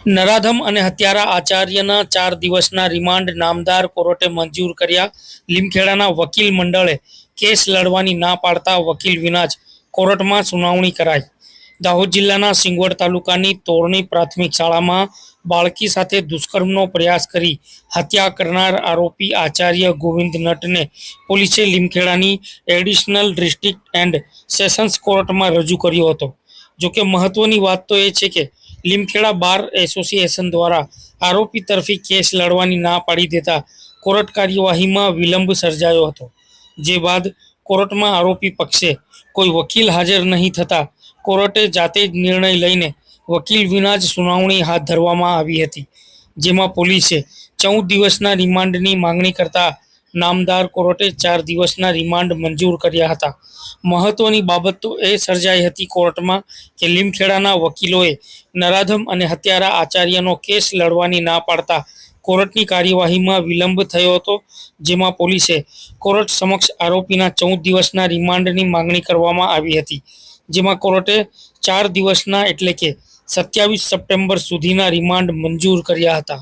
નરાધમ અને હત્યારા આચાર્યના 4 દિવસના રિમાન્ડ નામદાર કોર્ટે મંજૂર કર્યા. લીમખેડાના વકીલ મંડળે કેસ લડવાની ના પાડતા વકીલ વિના જ કોર્ટમાં સુનાવણી કરાઈ. દાહોદ જિલ્લાના સિંગવડ તાલુકાની તોરણી પ્રાથમિક શાળામાં બાળકી સાથે દુષ્કર્મનો પ્રયાસ કરી હત્યા કરનાર આરોપી આચાર્ય ગોવિંદ નટને પોલીસે લીમખેડાની એડિશનલ ડિસ્ટ્રિક્ટ એન્ડ સેશન્સ કોર્ટમાં રજૂ કર્યો હતો. જોકે મહત્વની વાત તો એ છે કે લીમખેડા બાર એસોસિએશન દ્વારા આરોપી તરફી કેસ લડવાની ના પાડી દેતા કોર્ટ કાર્યવાહીમાં વિલંબ સર્જાયો હતો. જે બાદ કોર્ટમાં આરોપી પક્ષે કોઈ વકીલ હાજર નહીં થતા કોર્ટે જાતે જ નિર્ણય લઈને વકીલ વિના જ સુનાવણી હાથ ધરવામાં આવી હતી. જેમાં પોલીસે 14 દિવસના રિમાન્ડની માંગણી કરતા નામદાર કોર્ટે 4 દિવસના રિમાન્ડ મંજૂર કર્યા હતા. મહત્વની બાબત તો એ સર્જાઈ હતી કોર્ટમાં કે લીમખેડાના વકીલોએ નરાધમ અને હત્યારા આચાર્યનો કેસ લડવાની ના પાડતા કોર્ટની કાર્યવાહીમાં વિલંબ થયો હતો. જેમાં પોલીસે કોર્ટ સમક્ષ આરોપીના 14 દિવસના રિમાન્ડની માંગણી કરવામાં આવી હતી. જેમાં કોર્ટે 4 દિવસના એટલે કે 27 સપ્ટેમ્બર સુધીના રિમાન્ડ મંજૂર કર્યા હતા.